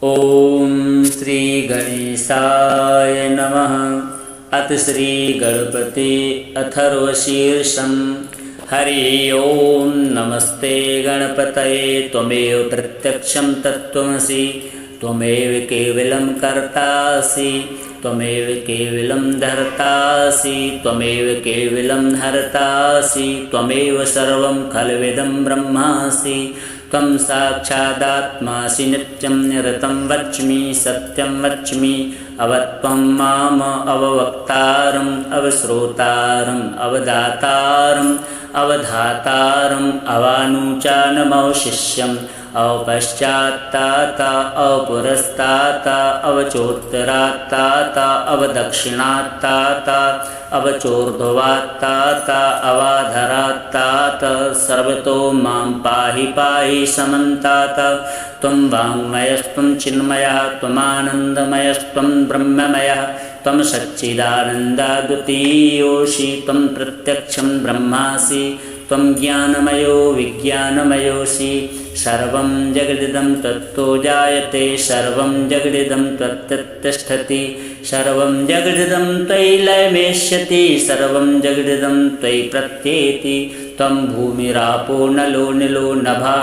ओम श्री गणेशाय नमः। अथ श्री गणपति अथर्वशीर्षम्। हरि ओम नमस्ते गणपतये त्वमेव प्रत्यक्षं तत्त्वमसि त्वमेव केवलं कर्तासि त्वमेव केवलं धर्तासि त्वमेव केवलं हर्तासि त्वमेव सर्वं खल्विदं ब्रह्मासि त्वं साक्षादात्मासि नित्यं निरतं वच्मि सत्यं वच्मि अवत्वं माम अववक्तारम् अवश्रोतारम् अवदातारम् अवधातारम् अवानुचानमवशिष्यम् अवपश्चात्ताता अवपुरस्ताता अवचोत्तरात्ताता अवदक्षिणात्ताता अवचोर्ध्वात्ताता अवाधरात्ताता सर्वतो मां पाहि पाहि समन्ताता। त्वं वाङ्मयस्त्वं चिन्मयः त्वमानन्दमयस्त्वं ब्रह्ममयः त्वं सच्चिदानन्दाद्वितीयोऽसि त्वं प्रत्यक्षं ब्रह्मासि त्वं ज्ञानमयो विज्ञानमयोऽसि। सर्वं जगदिदं तत्तो जायते सर्वं जगदिदं त्वत्तिष्ठति सर्वं जगदिदं त्वयि लयमेष्यति सर्वं जगदिदं त्वयि प्रत्येति। त्वं भूमिरापो नलो निलो नभः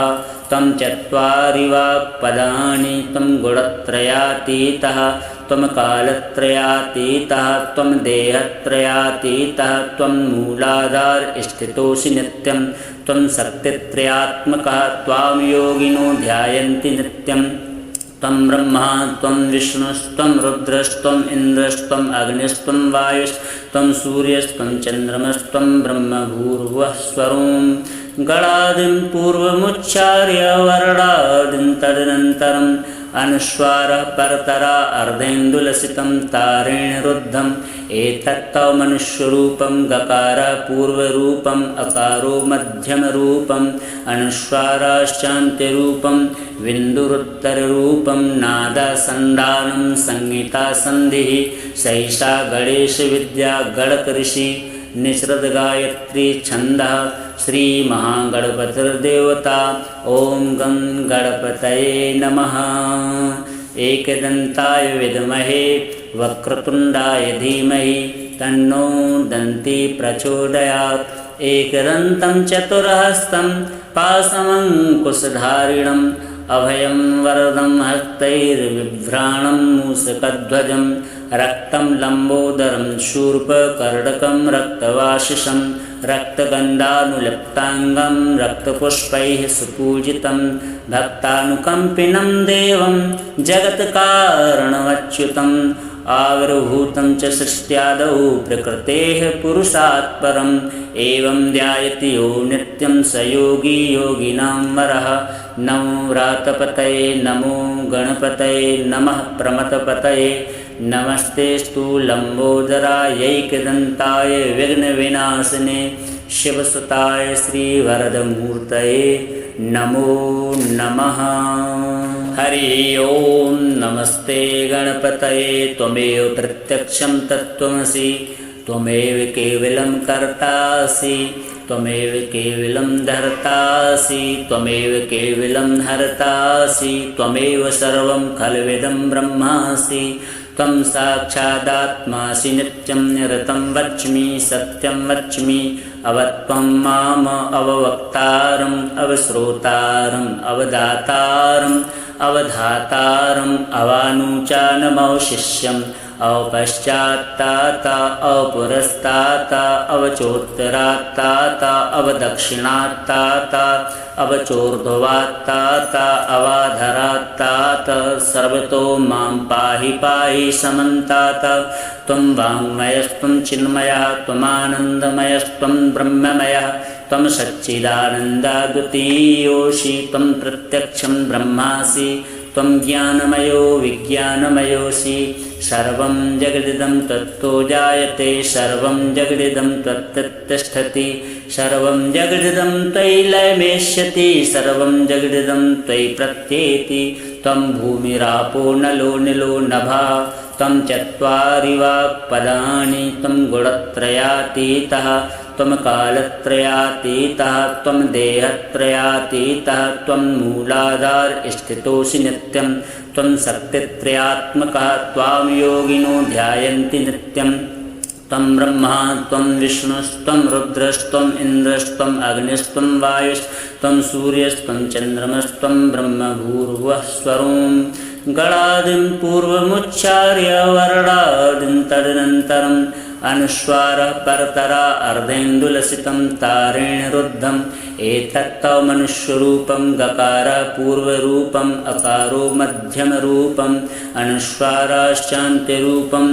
त्वं चत्वारि वाक्पदानि त्वं गुणत्रयातीतः त्वं कालत्रयातीतः त्वं देहत्रयातीतः त्वं मूलाधार स्थितोऽसि नित्यं त्वं शक्तित्रयात्मकः त्वां योगिनो ध्यायन्ति नित्यं। त्वं ब्रह्मा त्वं विष्णुस्त्वं रुद्रस्त्वम् इन्द्रस्त्वम् अग्निस्त्वं वायुस्त्वं सूर्यस्त्वं चन्द्रमस्त्वं ब्रह्मभूर्भुवः स्वरों गणादिं पूर्वमुच्चार्य वर्णादिं तदनन्तरम् अनुस्वारः परतरा अर्धेन्दुलसितं तारेण रुद्धम् एतत्तव मनुष्यरूपं गकारः पूर्वरूपम् अकारो मध्यमरूपम् अनुस्वाराश्चान्त्यरूपं बिन्दुरुत्तररूपं नादासन्धानं संहितासन्धिः सैषा गणेशविद्या गणकऋषि निसृतगायत्री छन्दः श्रीमहागणपतिर्देवता। ॐ गं गणपतये नमः। एकदन्ताय विद्महे वक्रतुण्डाय धीमहि तन्नो दन्ती प्रचोदयात्। एकदन्तं चतुर्हस्तं पाशमङ्कुशधारिणम् अभयं वरदं हस्तैर्बिभ्राणं मूषकध्वजं रक्तं लम्बोदरं शूर्पकर्णकं रक्तवासिषं रक्तगन्धानुलिप्ताङ्गं रक्तपुष्पैः सुपूजितं भक्तानुकम्पिनं देवं जगत्कारणमच्युतम् आविर्भूतं च सृष्ट्यादौ प्रकृतेः पुरुषात् परम् एवं ध्यायति यो नित्यं स योगी योगिनां वरः। नमो व्रातपतये नमो गणपतये नमः प्रमथपतये नमस्तेस्तु लम्बोदरायैकदन्ताय विघ्नविनाशिने शिवसुताय श्रीवरदमूर्तये नमो नमः। हरि ओम नमस्ते गणपतये त्वमेव प्रत्यक्षं तत्त्वमसि त्वमेव केवलं कर्तासि त्वमेव केवलं धर्तासि त्वमेव केवलं हर्तासि त्वमेव सर्वं खल्विदं ब्रह्मासि त्वं साक्षादात्मासि नित्यं निरतं वच्मि सत्यं वच्मि अवत्वं माम अववक्तारम् अवश्रोतारम् अवदातारम् अवधातारम् अवानुचानमवशिष्यम् अवपश्चात्ताता अवपुरस्ताता अवचोत्तरात्ताता अवदक्षिणात्ताता अवचोर्ध्वात्ताता अवाधरात्ताता सर्वतो मां पाहि पाहि समन्ताता। त्वं वाङ्मयस्त्वं चिन्मयः त्वमानन्दमयस्त्वं ब्रह्ममयः त्वं सच्चिदानन्दाद्वितीयोऽसि त्वं प्रत्यक्षं ब्रह्मासि त्वं ज्ञानमयो विज्ञानमयोऽसि। सर्वं जगदिदं तत्तो जायते सर्वं जगदिदं त्वत्तिष्ठति सर्वं जगदिदं त्वयि लयमेष्यति सर्वं जगदिदं त्वयि प्रत्येति। त्वं भूमिरापो नलो निलो नभः त्वं चत्वारि वाक्पदानि त्वं गुणत्रयातीतः त्वं कालत्रयातीतः त्वं देहत्रयातीतः त्वं मूलाधार स्थितोऽसि नित्यं त्वं शक्तित्रयात्मकः त्वां योगिनो ध्यायन्ति नित्यं त्वं ब्रह्मा त्वं विष्णुस्त्वं रुद्रस्त्वम् इन्द्रस्त्वम् अग्निस्त्वं वायुस्त्वं सूर्यस्त्वं चन्द्रमस्त्वं ब्रह्म भूर्भुवः स्वरों गणादिं पूर्वमुच्चार्य वर्णादिं तदनन्तरम् अनुस्वारः परतरा अर्धेन्दुलसितं तारेण रुद्धम् एतत्तव मनुष्यरूपं गकारः पूर्वरूपम् अकारो मध्यमरूपम् अनुस्वाराश्चान्त्यरूपं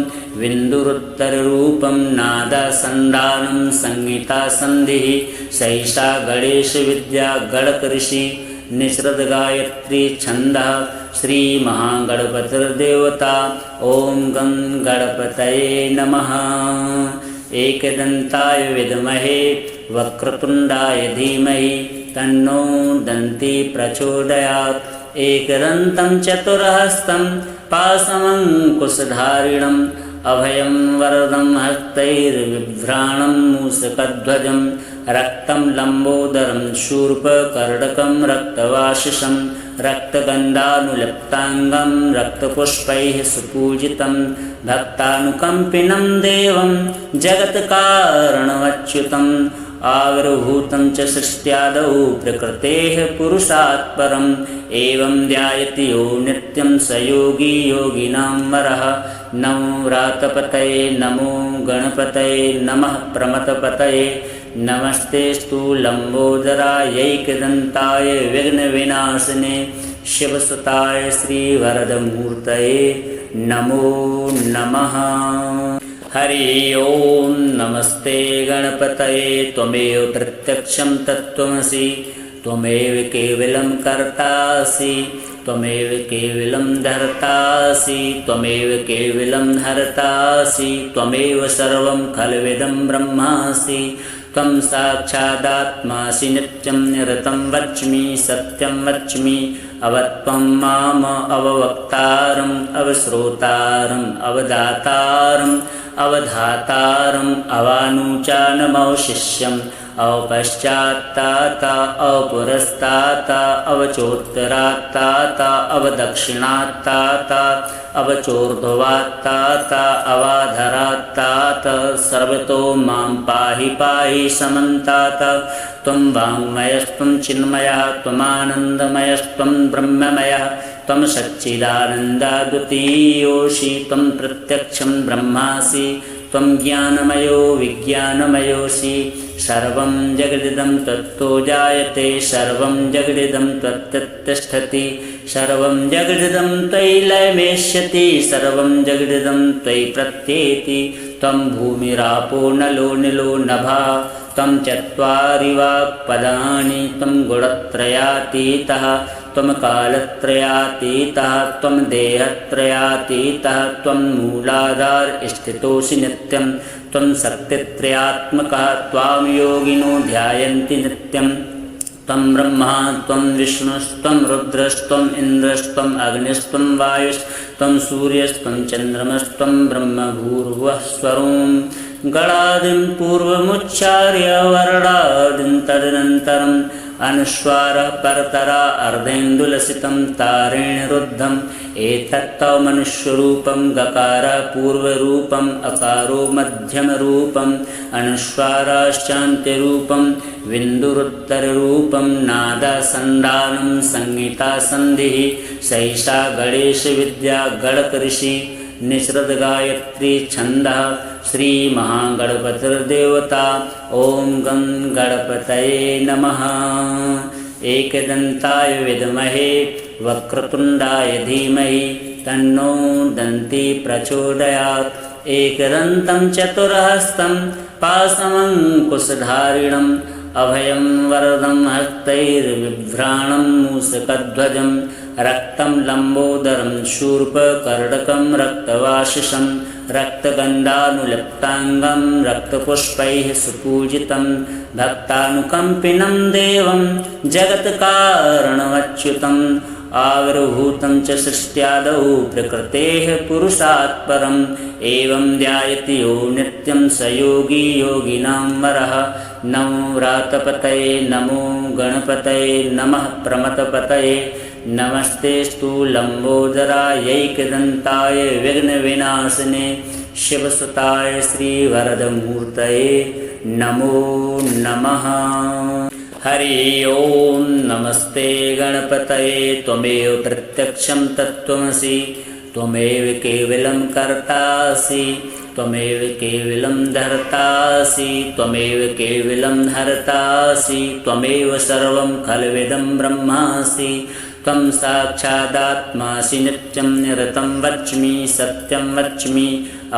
विन्दुरुत्तररूपं नादासन्धानं संहितासन्धिः सैषा गणेशविद्या गणकऋषि निसृतगायत्री छन्दः श्रीमहागणपतिर्देवता ॐ गं गणपतये नमः। एकदन्ताय विद्महे वक्रतुण्डाय धीमहि तन्नो दन्ती प्रचोदयात्। एकदन्तं चतुर्हस्तं पाशमङ्कुशधारिणम् अभयं वरदं हस्तैर्बिभ्राणं मूषकध्वजं रक्तं लम्बोदरं शूर्पकर्णकं रक्तवासिषं रक्तगन्धानुलिप्ताङ्गं रक्तपुष्पैः सुपूजितं भक्तानुकम्पिनं देवं जगत्कारणमच्युतम् आविर्भूतं च सृष्ट्यादौ प्रकृतेः पुरुषात् परम् एवं ध्यायति यो नित्यं स योगी योगिनां वरः। नमो व्रातपतये नमो गणपतये नमः प्रमथपतये नमस्तेस्तु लम्बोदरायैकदन्ताय विघ्नविनाशिने शिवसुताय श्रीवरदमूर्तये नमो नमः। हरि ओं नमस्ते गणपतये त्वमेव प्रत्यक्षं तत्त्वमसि त्वमेव केवलं कर्तासि त्वमेव केवलं धर्तासि त्वमेव केवलं हर्तासि त्वमेव सर्वं खल्विदं ब्रह्मासि त्वं साक्षादात्मासि नित्यं निरतं वच्मि सत्यं वच्मि अवत्वं माम अववक्तारम् अवश्रोतारम् अवदातारम् अवधातारम् अवानुचानमवशिष्यम् अवपश्चात्ताता अवपुरस्ताता अवचोत्तरात्ताता अवदक्षिणात्ताता अवचोर्ध्वात्ताता अवाधरात्ताता सर्वतो मां पाहि पाहि समन्ताता। त्वं वाङ्मयस्त्वं चिन्मयः त्वमानन्दमयस्त्वं ब्रह्ममयः त्वं सच्चिदानन्दाद्वितीयोऽसि त्वं प्रत्यक्षं ब्रह्मासि त्वं ज्ञानमयो विज्ञानमयोऽसि सर्वं जगदिदं तत्तो जायते सर्वं जगदिदं त्वत्तिष्ठति सर्वं जगदिदं त्वयि लयमेष्यति सर्वं जगदिदं त्वयि प्रत्येति त्वं भूमिरापो नलो निलो नभः त्वं चत्वारि वाक्पदानि त्वं गुणत्रयातीतः त्वं कालत्रयातीतः त्वं देहत्रयातीतः त्वं मूलाधार स्थितोऽसि नित्यं त्वं शक्तित्रयात्मकः त्वां योगिनो ध्यायन्ति नित्यं त्वं ब्रह्मा त्वं विष्णुस्त्वं रुद्रस्त्वम् इन्द्रस्त्वम् अग्निस्त्वं वायुस्त्वं सूर्यस्त्वं चन्द्रमस्त्वं ब्रह्म भूर्भुवः स्वरों गणादिं पूर्वमुच्चार्य वर्णादिं तदनन्तरम् अनुस्वारः परतरा अर्धेन्दुलसितं तारेण रुद्धम् एतत्तव मनुष्यरूपं गकारः पूर्वरूपम् अकारो मध्यमरूपम् अनुस्वाराश्चान्त्यरूपं विन्दुरुत्तररूपं नादासन्धानं संहितासन्धिः सैषा गणेशविद्या गणकऋषि निसृतगायत्री छन्दः श्रीमहागणपतिर्देवता ॐ गं गणपतये नमः। एकदन्ताय विद्महे वक्रतुण्डाय धीमहि तन्नो दन्ती प्रचोदयात्। एकदन्तं चतुर्हस्तं पाशमङ्कुशधारिणम् अभयं वरदं हस्तैर्बिभ्राणं मूषकध्वजं रक्तं लम्बोदरं शूर्पकर्णकं रक्तवासिषं रक्तगन्धानुलिप्ताङ्गं रक्तपुष्पैः सुपूजितं भक्तानुकम्पिनं देवं जगत्कारणमच्युतम् आविर्भूतं च सृष्ट्यादौ प्रकृतेः पुरुषात् परम् एवं ध्यायति यो नित्यं स योगी योगिनां वरः। नमो व्रातपतये नमो गणपतये नमः प्रमथपतये नमस्तेस्तु लम्बोदरायैकदन्ताय विघ्नविनाशिने शिवसुताय श्रीवरदमूर्तये नमो नमः। हरि ओं नमस्ते गणपतये त्वमेव प्रत्यक्षं तत्त्वमसि त्वमेव केवलं कर्तासि त्वमेव केवलं धर्तासि त्वमेव केवलं हर्तासि त्वमेव सर्वं खल्विदं ब्रह्मासि त्वं साक्षादात्मासि नित्यं निरतं वच्मि सत्यं वच्मि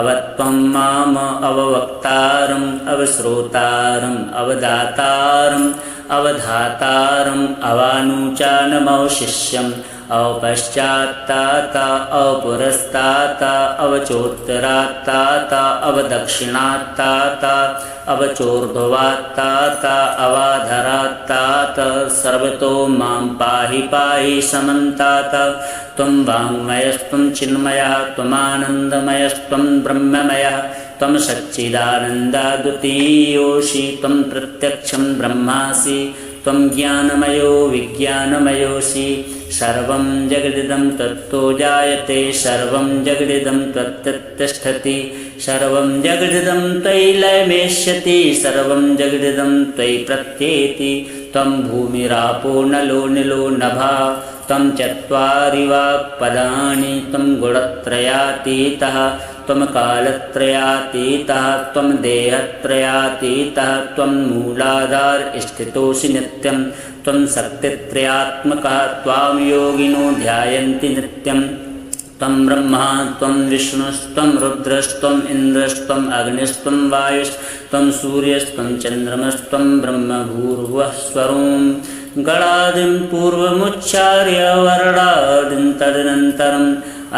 अवत्वं माम अववक्तारम् अवश्रोतारम् अवदातारम् अवधातारम् अवानुचानमवशिष्यम् अवपश्चात्ताता अवपुरस्ताता अवचोत्तरात्ताता अवदक्षिणात्ताता अवचोर्ध्वात्ताता अवाधरात्ताता सर्वतो मां पाहि पाहि समन्ताता। त्वं वाङ्मयस्त्वं चिन्मयः त्वमानन्दमयस्त्वं ब्रह्ममयः त्वं सच्चिदानन्दाद्वितीयोऽसि त्वं प्रत्यक्षं ब्रह्मासि त्वं ज्ञानमयो विज्ञानमयोऽसि सर्वं जगदिदं तत्तो जायते सर्वं जगदिदं त्वत्तिष्ठति सर्वं जगदिदं त्वयि लयमेष्यति सर्वं जगदिदं त्वयि प्रत्येति त्वं भूमिरापो नलो निलो नभः त्वं चत्वारि वाक्पदानि त्वं गुणत्रयातीतः त्वं कालत्रयातीतः त्वं देहत्रयातीतः त्वं मूलाधार स्थितोऽसि नित्यं त्वं शक्तित्रयात्मकः त्वां योगिनो ध्यायन्ति नित्यं त्वं ब्रह्मा त्वं विष्णुस्त्वं रुद्रस्त्वम् इन्द्रस्त्वम् अग्निस्त्वं वायुस्त्वं सूर्यस्त्वं चन्द्रमस्त्वं ब्रह्मभूर्भुवः स्वरों गणादिं पूर्वमुच्चार्य वर्णादिं तदनन्तरम्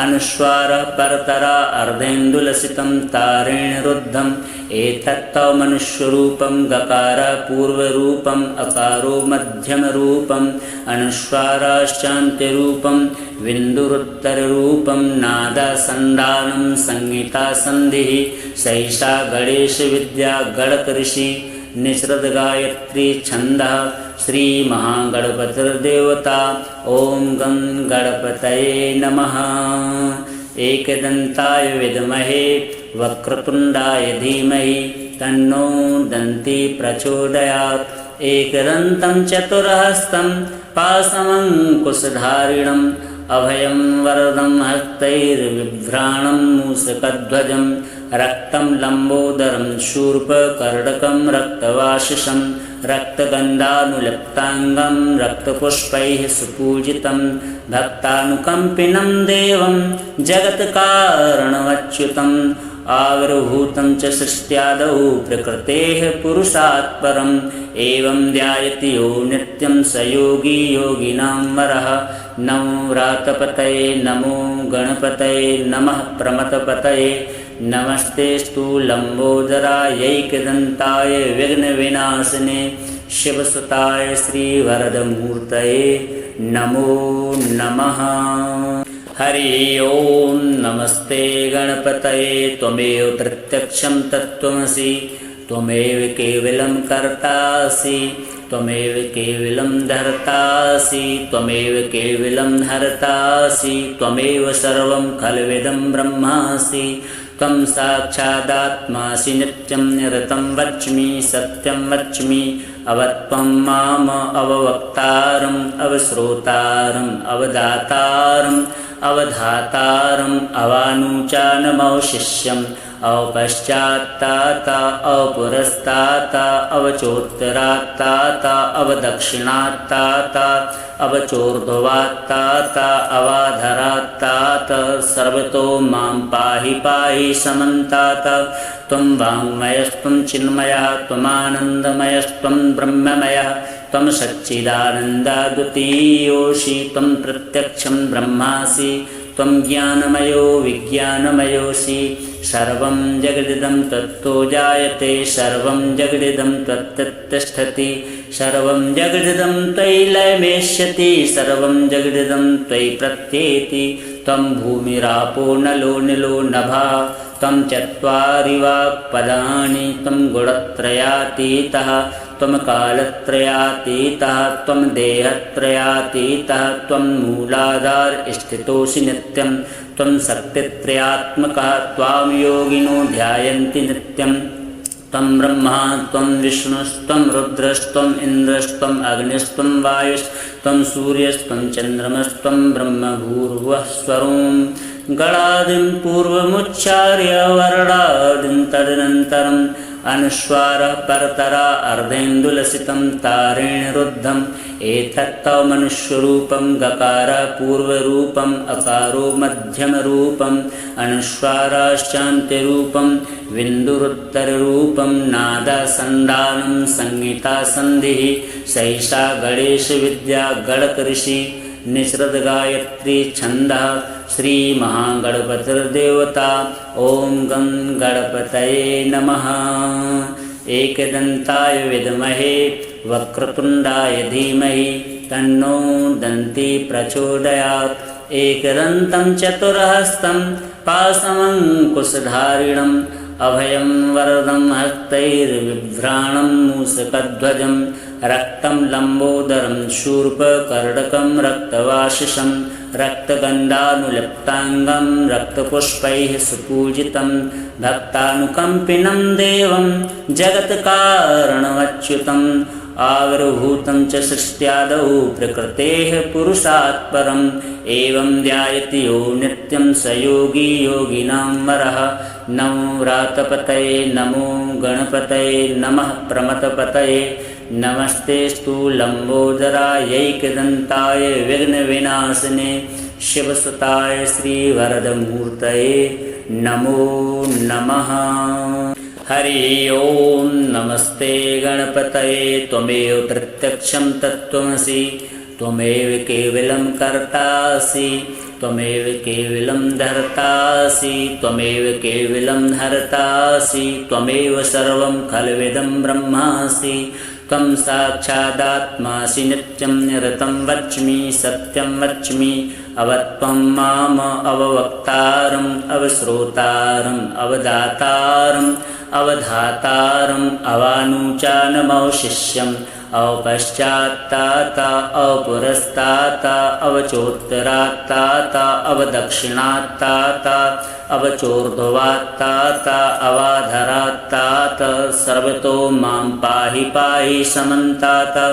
अनुस्वारः परतरा अर्धेन्दुलसितं तारेण रुद्धम् एतत्तव मनुष्यरूपं गकारः पूर्वरूपम् अकारो मध्यमरूपम् अनुस्वाराश्चान्त्यरूपं बिन्दुरुत्तररूपं नादासन्धानं संहितासन्धिः सैषा गणेशविद्या गणकऋषि निसृतगायत्री छन्दः श्रीमहागणपतिर्देवता ॐ गं गणपतये नमः। एकदन्ताय विद्महे वक्रतुण्डाय धीमहि तन्नो दन्ती प्रचोदयात्। एकदन्तं चतुर्हस्तं पाशमङ्कुशधारिणम् अभयं वरदं हस्तैर्बिभ्राणं मूषकध्वजं रक्तं लम्बोदरं शूर्पकर्णकं रक्तवासिषं रक्तगन्धानुलिप्ताङ्गं रक्तपुष्पैः सुपूजितं भक्तानुकम्पिनं देवं जगत्कारणमच्युतम् आविर्भूतं च सृष्ट्यादौ प्रकृतेः पुरुषात् परम् एवं ध्यायति यो नित्यं स योगी योगिनां वरः। नमो व्रातपतये नमो गणपतये नमः प्रमथपतये नमस्तेस्तु लम्बोदरायैकदन्ताय विघ्नविनाशिने शिवसुताय श्रीवरदमूर्तये नमो नमः। हरि ओं नमस्ते गणपतये त्वमेव प्रत्यक्षं तत्त्वमसि त्वमेव केवलं कर्तासि त्वमेव केवलं धर्तासि त्वमेव केवलं हर्तासि त्वमेव सर्वं खल्विदं ब्रह्मासि त्वं साक्षादात्मासि नित्यं निरतं वच्मि सत्यं वच्मि अवत्वं माम अववक्तारम् अवश्रोतारम् अवदातारम् अवधातारम् अवानुचानमवशिष्यम् अवपश्चात्ताता अवपुरस्ताता अवचोत्तरात्ताता अवदक्षिणात्ताता अवचोर्ध्वात्ताता अवाधरात्ताता सर्वतो मां पाहि पाहि समन्ताता। त्वं वाङ्मयस्त्वं चिन्मयः त्वमानन्दमयस्त्वं ब्रह्ममयः त्वं सच्चिदानन्दाद्वितीयोऽसि त्वं प्रत्यक्षं ब्रह्मासि त्वं ज्ञानमयो विज्ञानमयोऽसि सर्वं जगदिदं तत्तो जायते सर्वं जगदिदं त्वत्तिष्ठति सर्वं जगदिदं त्वयि लयमेष्यति सर्वं जगदिदं त्वयि प्रत्येति त्वं भूमिरापो नलो निलो नभः त्वं चत्वारि वाक्पदानि त्वं गुणत्रयातीतः त्वं कालत्रयातीतः त्वं देहत्रयातीतः त्वं मूलाधार स्थितोऽसि नित्यं त्वं शक्तित्रयात्मकः त्वां योगिनो ध्यायन्ति नित्यं त्वं ब्रह्मा त्वं विष्णुस्त्वं रुद्रस्त्वम् इन्द्रस्त्वम् अग्निस्त्वं वायुस्त्वं सूर्यस्त्वं चन्द्रमस्त्वं ब्रह्मभूर्भुवः स्वरों गणादिं पूर्वमुच्चार्य वर्णादिं तदनन्तरम् अनुस्वारः परतरा अर्धेन्दुलसितं तारेण रुद्धम् एतत्तव मनुष्यरूपं गकारः पूर्वरूपम् अकारो मध्यमरूपम् अनुस्वाराश्चान्त्यरूपं विन्दुरुत्तररूपं नादसन्धानं संहितासन्धिः सैषा गणेशविद्या गणकऋषि निसृतगायत्री छन्दः श्रीमहागणपतिर्देवता ॐ गं गणपतये नमः। एकदन्ताय विद्महे वक्रतुण्डाय धीमहि तन्नो दन्ती प्रचोदयात्। एकदन्तं चतुर्हस्तं पाशमङ्कुशधारिणम् अभयं वरदं हस्तैर्बिभ्राणं मूषकध्वजं रक्तं लम्बोदरं शूर्पकर्णकं रक्तवासिषं रक्तगन्धानुलिप्ताङ्गं रक्तपुष्पैः सुपूजितं भक्तानुकम्पिनं देवं जगत्कारणमच्युतम् आविर्भूतं च सृष्ट्यादौ प्रकृतेः पुरुषात् परम् एवं ध्यायति यो नित्यं स योगी योगिनां वरः। नमो व्रातपतये नमो गणपतये नमः प्रमथपतये नमस्तेस्तु लम्बोदरायैकदन्ताय विघ्नविनाशिने शिवसुताय श्रीवरदमूर्तये नमो नमः। हरि ओं नमस्ते गणपतये त्वमेव प्रत्यक्षं तत्त्वमसि त्वमेव केवलं कर्तासि त्वमेव केवलं धर्तासि त्वमेव केवलं हर्तासि त्वमेव सर्वं खल्विदं ब्रह्मासि त्वं साक्षादात्मासि नित्यं निरतं वच्मि सत्यं वच्मि अवत्वं माम अववक्तारम् अवश्रोतारम् अवदातारम् अवधातारम् अवानुचानमवशिष्यम् अवपश्चात्ताता अवपुरस्ताता अवचोत्तरात्ताता अवदक्षिणात्ताता अवचोर्ध्वात्ताता अवाधरात्ताता सर्वतो मां पाहि पाहि समन्ताता।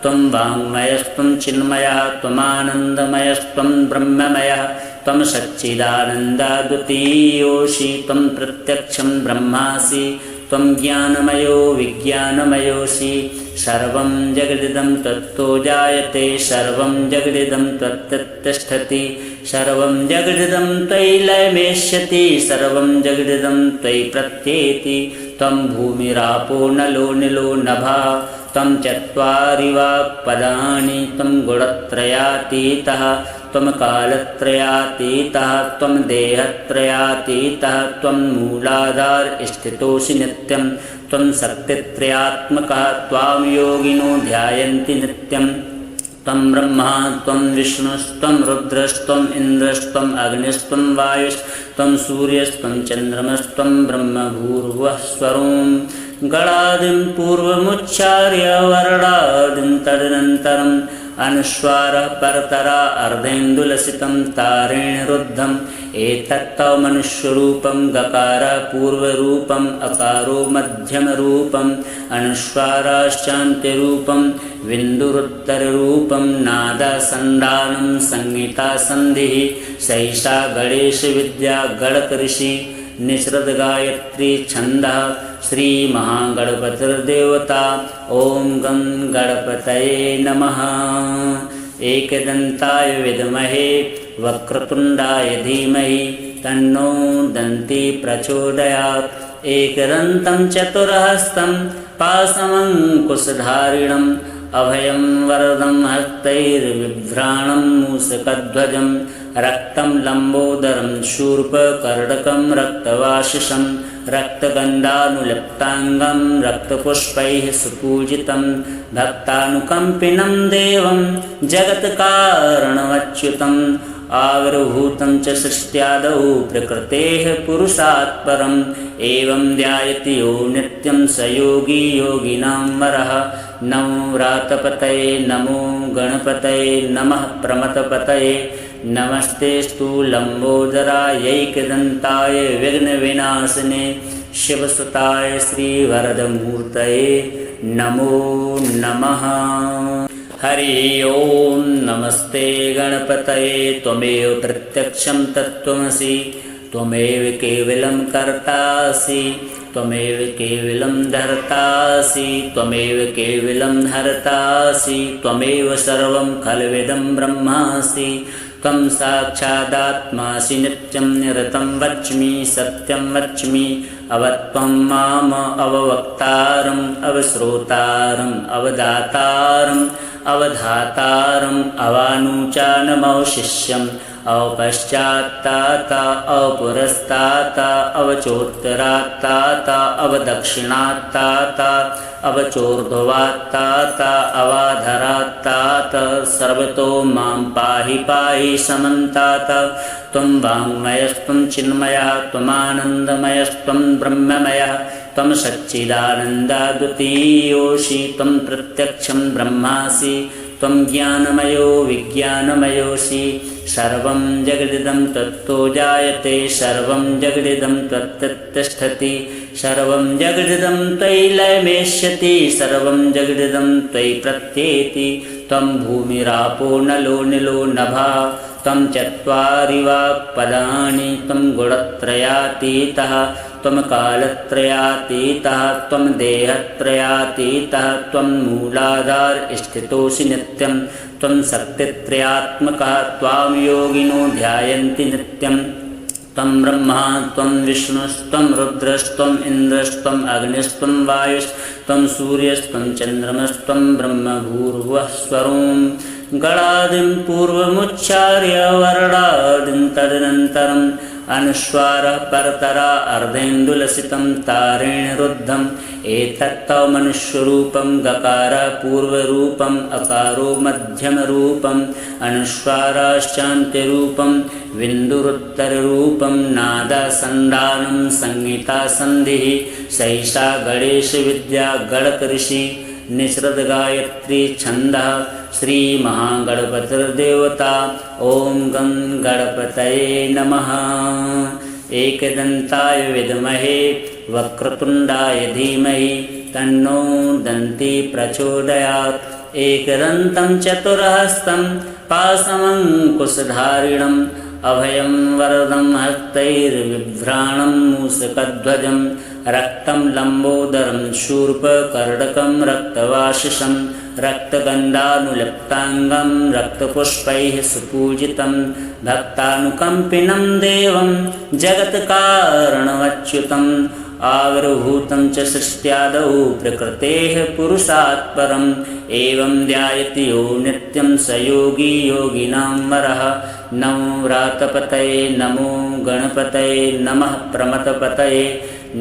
त्वं वाङ्मयस्त्वं चिन्मयः त्वमानन्दमयस्त्वं ब्रह्ममयः त्वं सच्चिदानन्दाद्वितीयोऽसि त्वं प्रत्यक्षं ब्रह्मासि त्वं ज्ञानमयो विज्ञानमयोऽसि सर्वं जगदिदं तत्तो जायते सर्वं जगदिदं त्वत्तिष्ठति सर्वं जगदिदं त्वयि लयमेष्यति सर्वं जगदिदं त्वयि प्रत्येति त्वं भूमिरापो नलो निलो नभः त्वं चत्वारि वाक्पदानि त्वं गुणत्रयातीतः त्वं कालत्रयातीतः त्वं देहत्रयातीतः त्वं मूलाधार स्थितोऽसि नित्यं त्वं शक्तित्रयात्मकः त्वां योगिनो ध्यायन्ति नित्यं त्वं ब्रह्मा त्वं विष्णुस्त्वं रुद्रस्त्वम् इन्द्रस्त्वम् अग्निस्त्वं वायुस्त्वं सूर्यस्त्वं चन्द्रमस्त्वं ब्रह्मभूर्भुवः स्वरों गणादिं पूर्वमुच्चार्य वर्णादिं तदनन्तरम् अनुस्वारः परतरा अर्धेन्दुलसितं तारेण रुद्धम् एतत्तव मनुष्यरूपं गकारः पूर्वरूपम् अकारो मध्यमरूपम् अनुस्वाराश्चान्त्यरूपं विन्दुरुत्तररूपं नादसन्धानं संहितासन्धिः सैषा गणेशविद्या गणकऋषि निसृतगायत्री छन्दः श्रीमहागणपतिर्देवता ॐ गं गणपतये नमः। एकदन्ताय विद्महे वक्रतुण्डाय धीमहि तन्नो दन्ती प्रचोदयात्। एकदन्तं चतुर्हस्तं पाशमङ्कुशधारिणम् अभयं वरदं हस्तैर्बिभ्राणं मूषकध्वजं रक्तं लम्बोदरं शूर्पकर्णकं रक्तवासिषं रक्तगन्धानुलिप्ताङ्गं रक्तपुष्पैः सुपूजितं भक्तानुकम्पिनं देवं जगत्कारणमच्युतम् आविर्भूतं च सृष्ट्यादौ प्रकृतेः पुरुषात् परम् एवं ध्यायति यो नित्यं स योगी योगिनां वरः। नमो व्रातपतये नमो गणपतये नमः प्रमथपतये नमस्तेऽस्तु लम्बोदरायैकदन्ताय विघ्नविनाशिने शिवसुताय श्रीवरदमूर्तये नमो नमः। हरि ओम नमस्ते गणपतये त्वमेव प्रत्यक्षं तत्त्वमसि त्वमेव केवलं कर्तासि त्वमेव केवलं धर्तासि त्वमेव केवलं हर्तासि त्वमेव सर्वं खल्विदं ब्रह्मासि त्वं साक्षादात्मासि नित्यं निरतं वच्मि सत्यं वच्मि अवत्वं माम अववक्तारम् अवश्रोतारम् अवदातारम् अवधातारम् अवानुचानमवशिष्यम् अवपश्चात्ताता अवपुरस्ताता अवचोत्तरात्ताता अवदक्षिणात्ताता अवचोर्ध्वात्ताता अवाधरात्ताता सर्वतो मां पाहि पाहि समन्ताता। त्वं वाङ्मयस्त्वं चिन्मयः त्वमानन्दमयस्त्वं ब्रह्ममयः त्वं सच्चिदानन्दाद्वितीयोऽसि त्वं प्रत्यक्षं ब्रह्मासि त्वं ज्ञानमयो विज्ञानमयोऽसि सर्वं जगदिदं तत्तो जायते सर्वं जगदिदं त्वत्तिष्ठति सर्वं जगदिदं त्वयि लयमेष्यति सर्वं जगदिदं त्वयि प्रत्येति त्वं भूमिरापो नलो निलो नभः त्वं चत्वारि वाक्पदानि त्वं गुणत्रयातीतः त्वं कालत्रयातीतः त्वं देहत्रयातीतः त्वं मूलाधार स्थितोऽसि नित्यं त्वं शक्तित्रयात्मकः त्वां योगिनो ध्यायन्ति नित्यं त्वं ब्रह्मा त्वं विष्णुस्त्वं रुद्रस्त्वम् इन्द्रस्त्वम् अग्निस्त्वं वायुस्त्वं सूर्यस्त्वं चन्द्रमस्त्वं ब्रह्मभूर्भुवः स्वरों गणादिं पूर्वमुच्चार्य वर्णादिं तदनन्तरम् अनुस्वारः परतरा अर्धेन्दुलसितं तारेण रुद्धम् एतत्तव मनुष्यरूपं गकारः पूर्वरूपम् अकारो मध्यमरूपम् अनुस्वाराश्चान्त्यरूपं बिन्दुरुत्तररूपं नादासन्धानं संहितासन्धिः सैषा गणेशविद्या गणकऋषि निःसृतगायत्री छन्दः श्रीमहागणपतिर्देवता ॐ गं गणपतये नमः। एकदन्ताय विद्महे वक्रतुण्डाय धीमहि तन्नो दन्ती प्रचोदयात्। एकदन्तं चतुर्हस्तं पाशमङ्कुशधारिणम् अभयं वरदं हस्तैर्बिभ्राणं मूषकध्वजं रक्तं लम्बोदरं शूर्पकर्णकं रक्तवासिषं रक्तगन्धानुलिप्ताङ्गं रक्तपुष्पैः सुपूजितं भक्तानुकम्पिनं देवं जगत्कारणमच्युतम् आविर्भूतं च सृष्ट्यादौ प्रकृतेः पुरुषात् परम् एवं ध्यायति यो नित्यं स योगी योगिनां वरः। नमो व्रातपतये नमो गणपतये नमः प्रमथपतये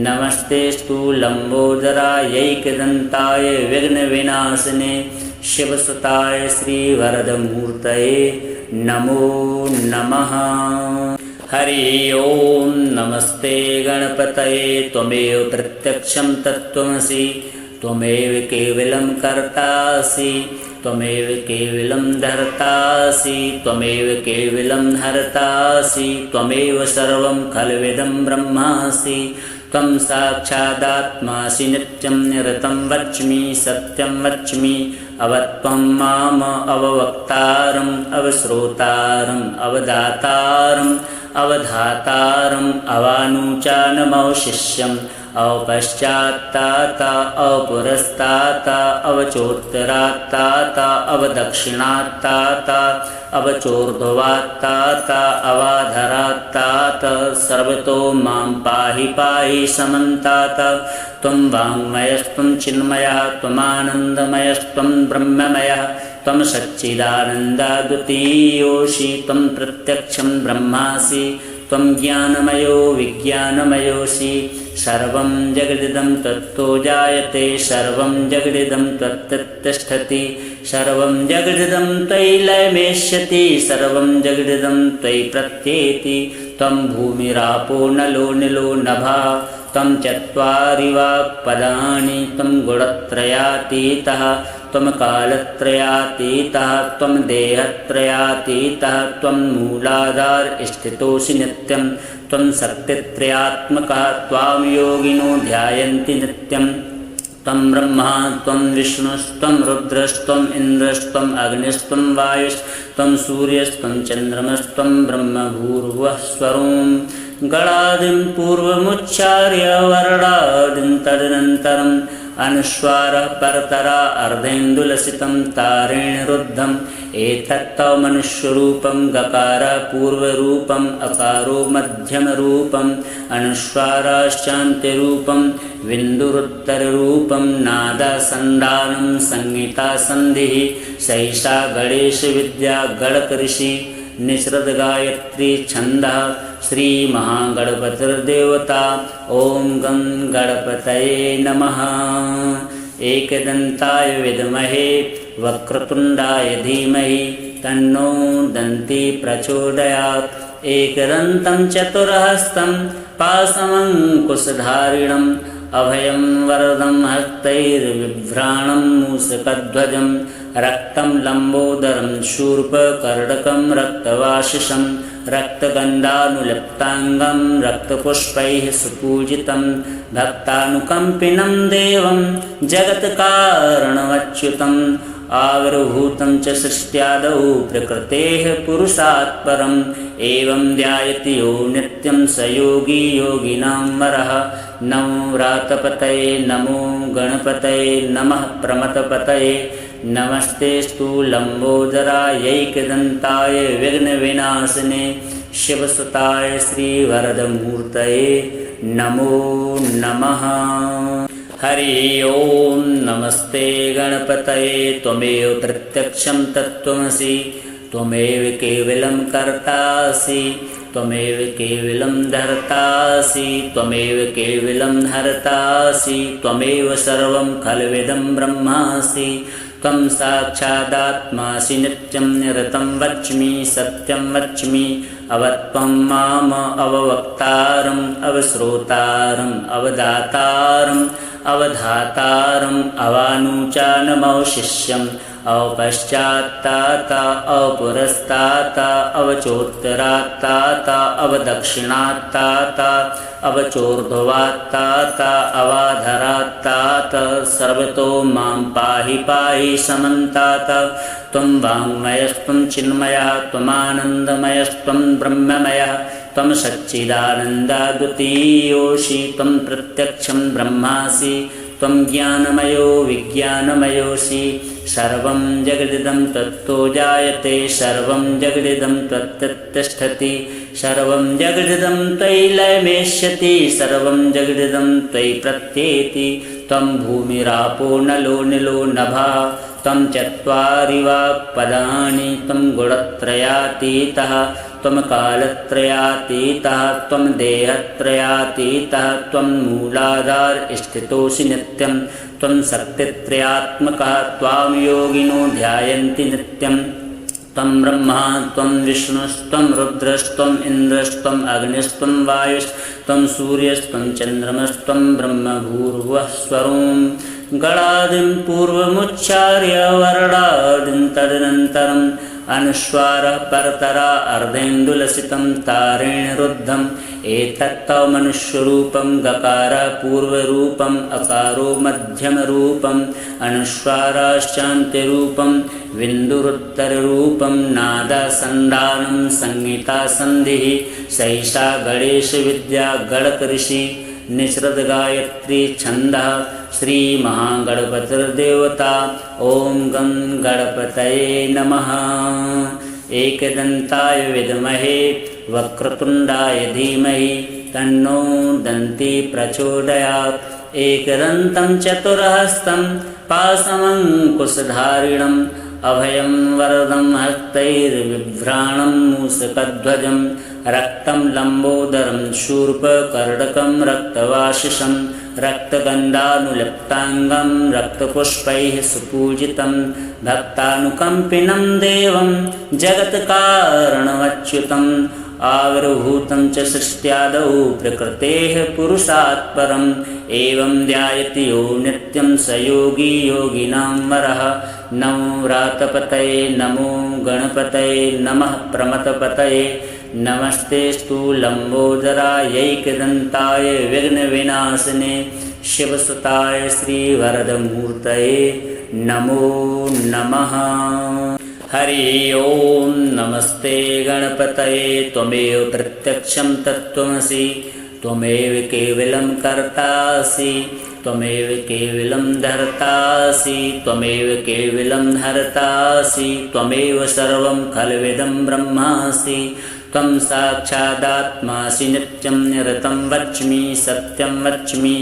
नमस्तेऽस्तु लम्बोदरायैकदन्ताय विघ्नविनाशिने शिवसुताय श्रीवरदमूर्तये नमो नमः। हरि ओम नमस्ते गणपतये त्वमेव प्रत्यक्षं तत्त्वमसि त्वमेव केवलं कर्तासि त्वमेव केवलं धर्तासि त्वमेव केवलं हर्तासि त्वमेव सर्वं खल्विदं ब्रह्मासि त्वं साक्षादात्मासि नित्यं निरतं वच्मि सत्यं वच्मि अवत्वं माम अववक्तारम् अवश्रोतारम् अवदातारम् अवधातारम् अवानुचानमवशिष्यम् अवपश्चात्ताता अवपुरस्ताता अवचोत्तरात्ताता अवदक्षिणात्ताता अवचोर्ध्वात्ताता अवाधरात्ताता सर्वतो मां पाहि पाहि समन्ताता। त्वं वाङ्मयस्त्वं चिन्मयः त्वमानन्दमयस्त्वं ब्रह्ममयः त्वं सच्चिदानन्दाद्वितीयोऽसि त्वं प्रत्यक्षं ब्रह्मासि त्वं ज्ञानमयो विज्ञानमयोऽसि सर्वं जगदिदं तत्तो जायते सर्वं जगदिदं त्वत्तिष्ठति सर्वं जगदिदं त्वयि लयमेष्यति सर्वं जगदिदं त्वयि प्रत्येति त्वं भूमिरापो नलो निलो नभः त्वं चत्वारि वाक्पदानि त्वं गुणत्रयातीतः त्वं कालत्रयातीतः त्वं देहत्रयातीतः त्वं मूलाधार स्थितोऽसि नित्यं त्वं शक्तित्रयात्मकः त्वां योगिनो ध्यायन्ति नित्यं त्वं ब्रह्मा त्वं विष्णुस्त्वं रुद्रस्त्वम् इन्द्रस्त्वम् अग्निस्त्वं वायुस्त्वं सूर्यस्त्वं चन्द्रमस्त्वं ब्रह्मभूर्भुवः स्वरों गणादिं पूर्वमुच्चार्य वर्णादिं तदनन्तरम् अनुस्वारः परतरा अर्धेन्दुलसितं तारेण रुद्धम् एतत्तव मनुष्यरूपं गकार पूर्वरूपम् अकारो मध्यमरूपम् अनुस्वाराश्चान्त्यरूपं विन्दुरुत्तररूपं नादासन्धानं संहितासन्धिः सैषा गणेशविद्या गणकऋषि निसृतगायत्री छन्दः श्रीमहागणपतिर्देवता ॐ गं गणपतये नमः। एकदन्ताय विद्महे वक्रतुण्डाय धीमहि तन्नो दन्ती प्रचोदयात् एकदन्तं चतुर्हस्तं पाशमङ्कुशधारिणम् अभयं वरदं हस्तैर्बिभ्राणं मूषकध्वजं रक्तं लम्बोदरं शूर्पकर्णकं रक्तवासिषं रक्तगन्धानुलिप्ताङ्गं रक्तपुष्पैः सुपूजितं भक्तानुकम्पिनं देवं जगत्कारणमच्युतम् आविर्भूतं च सृष्ट्यादौ प्रकृतेः पुरुषात् परम् एवं ध्यायति यो नित्यं स योगी योगिनां वरः। नमो व्रातपतये नमो गणपतये नमः प्रमथपतये नमस्तेस्तु लम्बोदरायैकदन्ताय विघ्नविनाशिने शिवसुताय श्रीवरदमूर्तये नमो नमः। हरि ओम नमस्ते गणपतये त्वमेव प्रत्यक्षं तत्त्वमसि त्वमेव केवलं कर्तासि त्वमेव केवलं धर्तासि त्वमेव केवलं हर्तासि त्वमेव सर्वं खल्विदं ब्रह्मासि त्वं साक्षादात्मासि नित्यं निरतं वच्मि सत्यं वच्मि अवत्वं माम अववक्तारम् अवश्रोतारम् अवदातारम् अवधातारम् अवानुचानमवशिष्यम् अवपश्चात्तात अवपुरस्तात अवचोत्तरात्तात अवदक्षिणात्तात अवचोर्ध्वात्तात अवाधरात्तात सर्वतो मां पाहि पाहि समन्तात त्वं वाङ्मयस्त्वं चिन्मयः त्वमानन्दमयस्त्वं ब्रह्ममयः त्वं सच्चिदानन्दाद्वितीयोऽसि त्वं प्रत्यक्षं ब्रह्मासि त्वं ज्ञानमयो विज्ञानमयोऽसि सर्वं जगदिदं तत्तो जायते सर्वं जगदिदं त्वत्तिष्ठति सर्वं जगदिदं त्वयि लयमेष्यति सर्वं जगदिदं त्वयि प्रत्येति त्वं भूमिरापो नलो निलो नभः त्वं चत्वारि वाक्पदानि त्वं गुणत्रयातीतः त्वं कालत्रयातीतः त्वं देहत्रयातीतः त्वं मूलाधार स्थितोऽसि नित्यं त्वं शक्तित्रयात्मकः त्वां योगिनो ध्यायन्ति नित्यं त्वं ब्रह्मा त्वं विष्णुस्त्वं रुद्रस्त्वम् इन्द्रस्त्वम् अग्निस्त्वं वायुस्त्वं सूर्यस्त्वं चन्द्रमस्त्वं ब्रह्मभूर्भुवः स्वरों गणादिं पूर्वमुच्चार्य वर्णादिं तदनन्तरम् अनुस्वारः परतरा अर्धेन्दुलसितं तारेण रुद्धम् एतत्तव मनुष्यरूपं गकार पूर्वरूपम् अकारो मध्यमरूपम् अनुस्वाराश्चान्त्यरूपं विन्दुरुत्तररूपं नादासन्धानं संहितासन्धिः सैषा गणेशविद्या गणकऋषि निसृतगायत्री छन्दः श्रीमहागणपतिर्देवता ॐ गं गणपतये नमः। एकदन्ताय विद्महे वक्रतुण्डाय धीमहि तन्नो दन्ती प्रचोदयात् एकदन्तं चतुर्हस्तं पाशमङ्कुशधारिणम् अभयं वरदं हस्तैर्बिभ्राणं मूषकध्वजं रक्तं लम्बोदरं शूर्पकर्णकं रक्तवासिषं रक्तगन्धानुलिप्ताङ्गं रक्तपुष्पैः सुपूजितं भक्तानुकम्पिनं देवं जगत्कारणमच्युतम् आविर्भूतं च सृष्ट्यादौ प्रकृतेः पुरुषात् परम् एवं ध्यायति यो नित्यं स योगी योगिनां वरः। नमो व्रातपतये नमो गणपतये नमः प्रमथपतये नमस्तेऽस्तु लम्बोदरायैकदन्ताय विघ्नविनाशिने शिवसुताय श्रीवरदमूर्तये नमो नमः। हरि ओम नमस्ते गणपतये त्वमेव प्रत्यक्षं तत्त्वमसि त्वमेव केवलं कर्तासि त्वमेव केवलं धर्तासि त्वमेव केवलं हर्तासि त्वमेव सर्वं खल्विदं ब्रह्मासि त्वं साक्षादात्मासि नित्यं निरतं वच्मि सत्यं वच्मि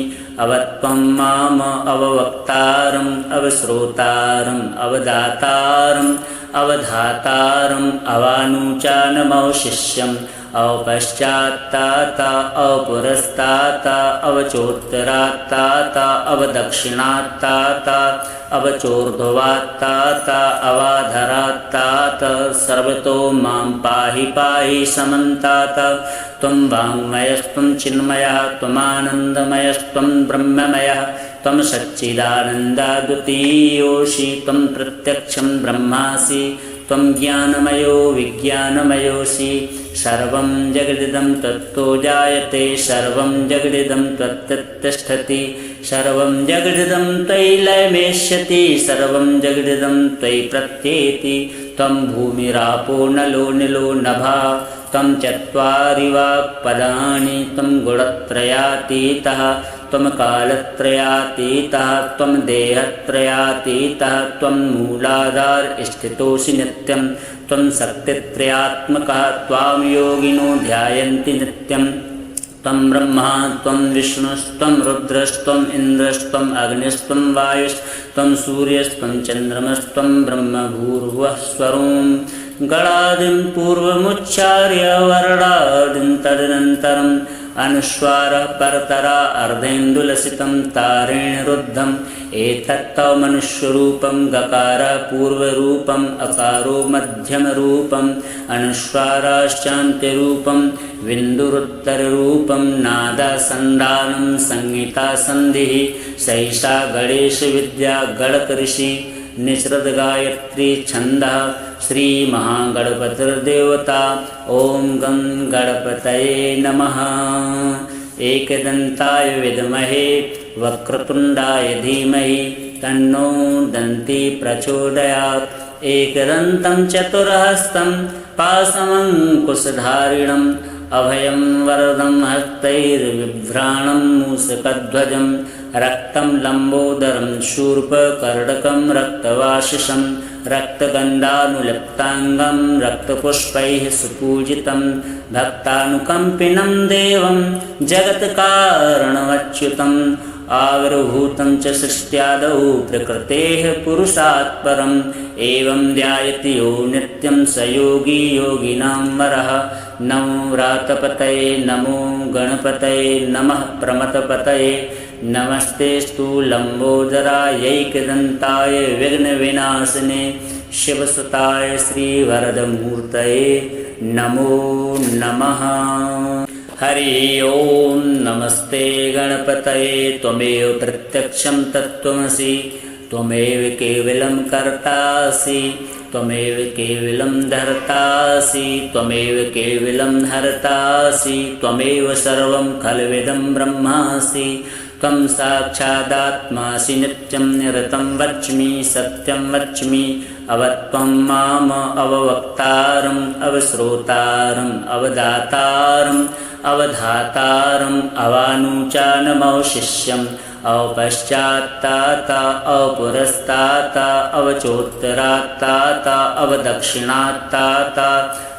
अवत्वं माम अववक्तारम् अवश्रोतारम् अवदातारम् अवधातारम् अवानुचानमवशिष्यम् अवपश्चात्ताता अवपुरस्ताता अवचोत्तरात्ताता अवदक्षिणात्ताता अवचोर्ध्वात्ताता अवाधरात्ताता सर्वतो मां पाहि पाहि समन्ताता। त्वं वाङ्मयस्त्वं चिन्मयः त्वमानन्दमयस्त्वं ब्रह्ममयः त्वं सच्चिदानन्दाद्वितीयोऽसि त्वं प्रत्यक्षं ब्रह्मासि त्वं ज्ञानमयो विज्ञानमयोऽसि सर्वं जगदिदं तत्तो जायते सर्वं जगदिदं त्वत्तिष्ठति सर्वं जगदिदं त्वयि लयमेष्यति सर्वं जगदिदं त्वयि प्रत्येति त्वं भूमिरापो नलो निलो नभः त्वं चत्वारि वाक्पदानि त्वं गुणत्रयातीतः त्वं कालत्रयातीतः त्वं देहत्रयातीतः त्वं मूलाधार स्थितोऽसि नित्यं त्वं शक्तित्रयात्मकः त्वां योगिनो ध्यायन्ति नित्यं त्वं ब्रह्मा त्वं विष्णुस्त्वं रुद्रस्त्वम् इन्द्रस्त्वम् अग्निस्त्वं वायुस्त्वं सूर्यस्त्वं चन्द्रमस्त्वं ब्रह्म भूर्भुवः स्वरों गणादिं पूर्वमुच्चार्य वर्णादिं तदनन्तरम् अनुस्वारः परतरा अर्धेन्दुलसितं तारेण रुद्धम् एतत्तव मनुष्यरूपं गकार पूर्वरूपम् अकारो मध्यमरूपम् अनुस्वाराश्चान्त्यरूपं विन्दुरुत्तररूपं नादासन्धानं संहितासन्धिः सैषा गणेशविद्या गणकऋषि निसृतगायत्री छन्दः श्रीमहागणपतिर्देवता ॐ गं गणपतये नमः। एकदन्ताय विद्महे वक्रतुण्डाय धीमहि तन्नो दन्ती प्रचोदयात्। एकदन्तं चतुर्हस्तं पाशमङ्कुशधारिणम् अभयं वरदं हस्तैर्बिभ्राणं मूषकध्वजं रक्तं लम्बोदरं शूर्पकर्णकं रक्तवासिषं रक्तगन्धानुलिप्ताङ्गं रक्तपुष्पैः सुपूजितं भक्तानुकम्पिनं देवं जगत्कारणमच्युतम् आविर्भूतं च सृष्ट्यादौ प्रकृतेः पुरुषात् परम् एवं ध्यायति यो नित्यं स योगी योगिनां वरः। नमो व्रातपतये नमो गणपतये नमः प्रमथपतये नमस्तेऽस्तु लम्बोदरायैकदन्ताय विघ्नविनाशिने शिवसुताय श्रीवरदमूर्तये नमो नमः। हरि ओम नमस्ते गणपतये त्वमेव प्रत्यक्षं तत्त्वमसि त्वमेव केवलं कर्तासि त्वमेव केवलं धर्तासि त्वमेव केवलं हर्तासि त्वमेव सर्वं खल्विदं ब्रह्मासि त्वं साक्षादात्मासि नित्यं निरतं वच्मि सत्यं वच्मि अवत्वं माम अववक्तारम् अवश्रोतारम् अवदातारम् अवधातारम् अवानुचानमवशिष्यम् अवपश्चात्तात अवपुरस्तात अवचोत्तरात्तात अवदक्षिणात्तात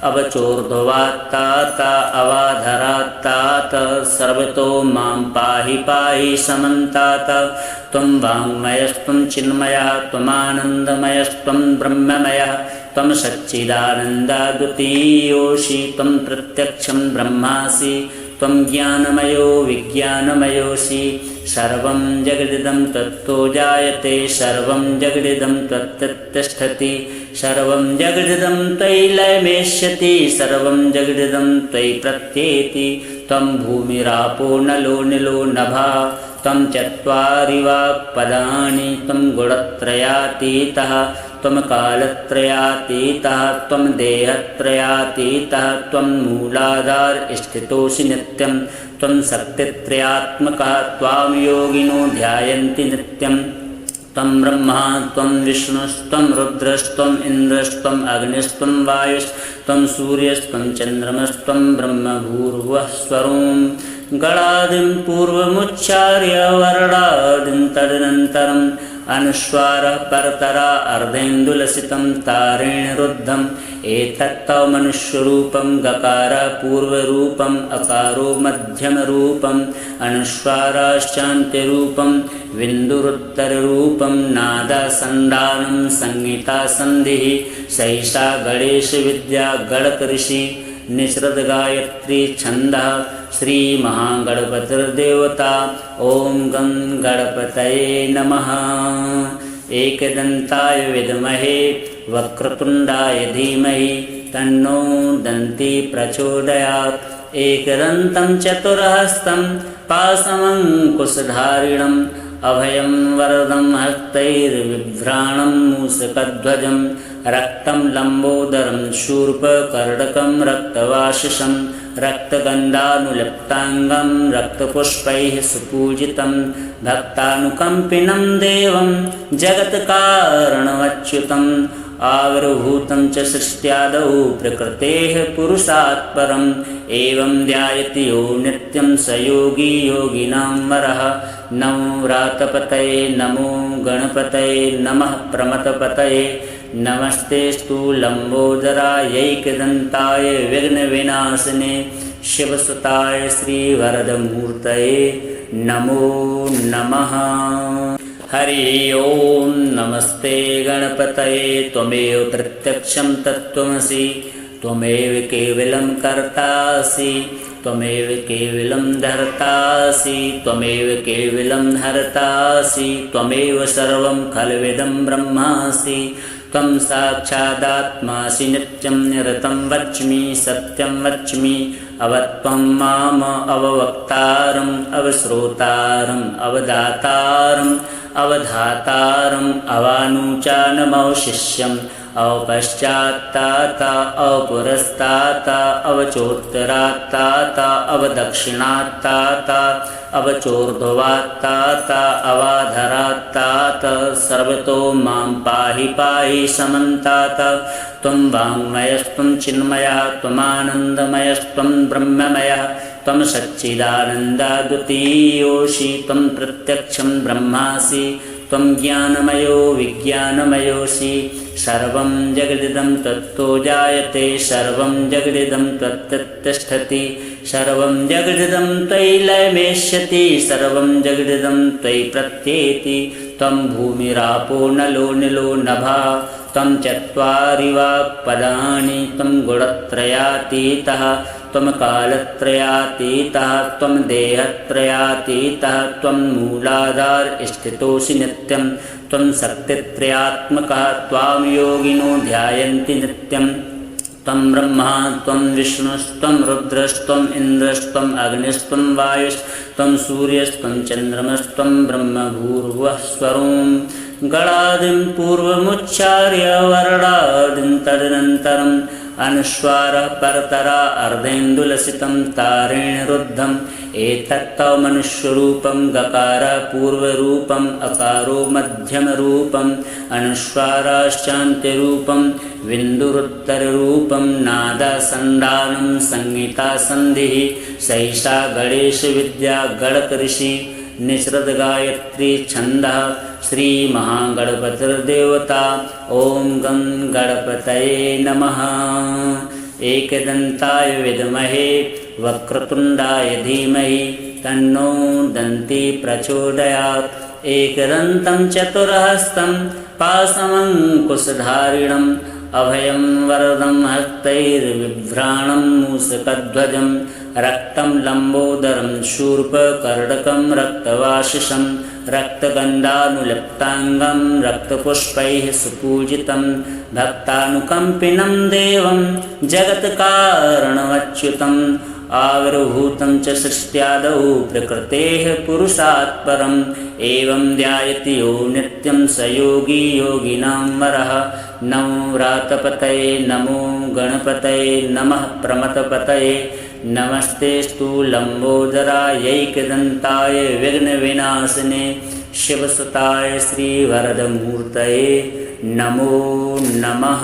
अवचोर्ध्वात्तात अवाधरात्तात सर्वतो मां पाहि पाहि समन्तात। त्वं वाङ्मयस्त्वं चिन्मयः त्वमानन्दमयस्त्वं ब्रह्ममयः त्वं सच्चिदानन्दाद्वितीयोऽसि त्वं प्रत्यक्षं ब्रह्मासि त्वं ज्ञानमयो विज्ञानमयोऽसि। सर्वं जगदिदं तत्तो जायते सर्वं जगदिदं त्वत्तिष्ठति सर्वं जगदिदं त्वयि लयमेष्यति सर्वं जगदिदं त्वयि प्रत्येति। त्वं भूमिरापो नलो निलो नभः त्वं चत्वारि वाक्पदानि त्वं गुणत्रयातीतः त्वं कालत्रयातीतः त्वं देहत्रयातीतः त्वं मूलाधार स्थितोऽसि नित्यं त्वं शक्तित्रयात्मकः त्वां योगिनो ध्यायन्ति नित्यं। त्वं ब्रह्मा त्वं विष्णुस्त्वं रुद्रस्त्वं इन्द्रस्त्वं अग्निस्त्वं वायुस्त्वं सूर्यस्त्वं चन्द्रमस्त्वं ब्रह्म भूर्भुवः स्वरों गणादिं पूर्वमुच्चार्य वर्णादिं तदनन्तरम् अनुस्वारः परतरा अर्धेन्दुलसितं तारेण रुद्धम् एतत्तव मनुष्यरूपं गकार पूर्वरूपम् अकारो मध्यमरूपम् अनुस्वाराश्चान्त्यरूपं विन्दुरुत्तररूपं नादासन्धानं संहितासन्धिः सैषा गणेशविद्या गणकऋषि निसृत गायत्री छन्दः श्रीमहागणपतिर्देवता। ॐ गं गणपतये नमः। एकदन्ताय विद्महे वक्रतुण्डाय धीमहि तन्नो दन्ती प्रचोदयात्। एकदन्तं चतुर्हस्तं पाशमङ्कुशधारिणम् अभयं वरदं हस्तैर्बिभ्राणं मूषकध्वजं रक्तं लम्बोदरं शूर्पकर्णकं रक्तवासिषं रक्तगन्धानुलिप्ताङ्गं रक्तपुष्पैः सुपूजितं भक्तानुकम्पिनं देवं जगत्कारणमच्युतम् आविर्भूतं च सृष्ट्यादौ प्रकृतेः पुरुषात् परम् एवं ध्यायति यो नित्यं स योगी योगिनां वरः। नमो व्रातपतये नमो गणपतये नमः प्रमथपतये नमस्तेस्तु लम्बोदरायैकदन्ताय विघ्नविनाशिने शिवसुताय श्रीवरदमूर्तये नमो नमः। हरि ओम नमस्ते गणपतये त्वमेव प्रत्यक्षं तत्त्वमसि त्वमेव केवलं कर्तासि त्वमेव केवलं धर्तासि त्वमेव केवलं हर्तासि त्वमेव सर्वं खल्विदं ब्रह्मासि त्वं साक्षादात्मासि नित्यं निरतं वच्मि सत्यं वच्मि अवत्वं माम अववक्तारम् अवश्रोतारम् अवदातारम् अवधातारम् अवानुचानमवशिष्यम् अवपश्चात्तात अवपुरस्तात अवचोत्तरात्तात अवदक्षिणात्तात अवचोर्ध्वात्तात अवाधरात्तात सर्वतो मां पाहि पाहि समन्तात। त्वं वाङ्मयस्त्वं चिन्मयः त्वमानन्दमयस्त्वं ब्रह्ममयः त्वं सच्चिदानन्दाद्वितीयोऽसि त्वं प्रत्यक्षं ब्रह्मासि त्वं ज्ञानमयो विज्ञानमयोऽसि। सर्वं जगदिदं तत्तो जायते सर्वं जगदिदं त्वत्तिष्ठति सर्वं जगदिदं त्वयि लयमेष्यति सर्वं जगदिदं त्वयि प्रत्येति। त्वं भूमिरापो नलो निलो नभः त्वं चत्वारि वाक्पदानि त्वं गुणत्रयातीतः त्वं कालत्रयातीतः त्वं देहत्रयातीतः त्वं मूलाधार स्थितोऽसि नित्यं त्वं शक्तित्रयात्मकः त्वां योगिनो ध्यायन्ति नित्यं। त्वं ब्रह्मा त्वं विष्णुस्त्वं रुद्रस्त्वं इन्द्रस्त्वं अग्निस्त्वं वायुस्त्वं सूर्यस्त्वं चन्द्रमस्त्वं ब्रह्म भूर्भुवः स्वरों गणादिं पूर्वमुच्चार्य वर्णादिं तदनन्तरम् अनुस्वारः परतरा अर्धेन्दुलसितं तारेण रुद्धम् एतत्तव मनुष्यरूपं गकार पूर्वरूपम् अकारो मध्यमरूपम् अनुस्वाराश्चान्त्यरूपं विन्दुरुत्तररूपं नादासन्धानं संहितासन्धिः सैषा गणेशविद्या गणकऋषि निःसृतगायत्री छन्दः श्रीमहागणपतिर्देवता ॐ गं गणपतये नमः। एकदन्ताय विद्महे वक्रतुण्डाय धीमहि तन्नो दन्ती प्रचोदयात्। एकदन्तं चतुर्हस्तं पाशमङ्कुशधारिणम् अभयं वरदं हस्तैर्बिभ्राणं मूषकध्वजं रक्तं लम्बोदरं शूर्पकर्णकं रक्तवासिषं रक्तगन्धानुलिप्ताङ्गं रक्तपुष्पैः सुपूजितं भक्तानुकम्पिनं देवं जगत्कारणमच्युतम् आविर्भूतं च सृष्ट्यादौ प्रकृतेः पुरुषात् परम् एवं ध्यायति यो नित्यं स योगी योगिनां वरः। नमो व्रातपतये नमो गणपतये नमः प्रमथपतये नमस्तेऽस्तु लम्बोदरायैकदन्ताय विघ्नविनाशिने शिवसुताय श्रीवरदमूर्तये नमो नमः।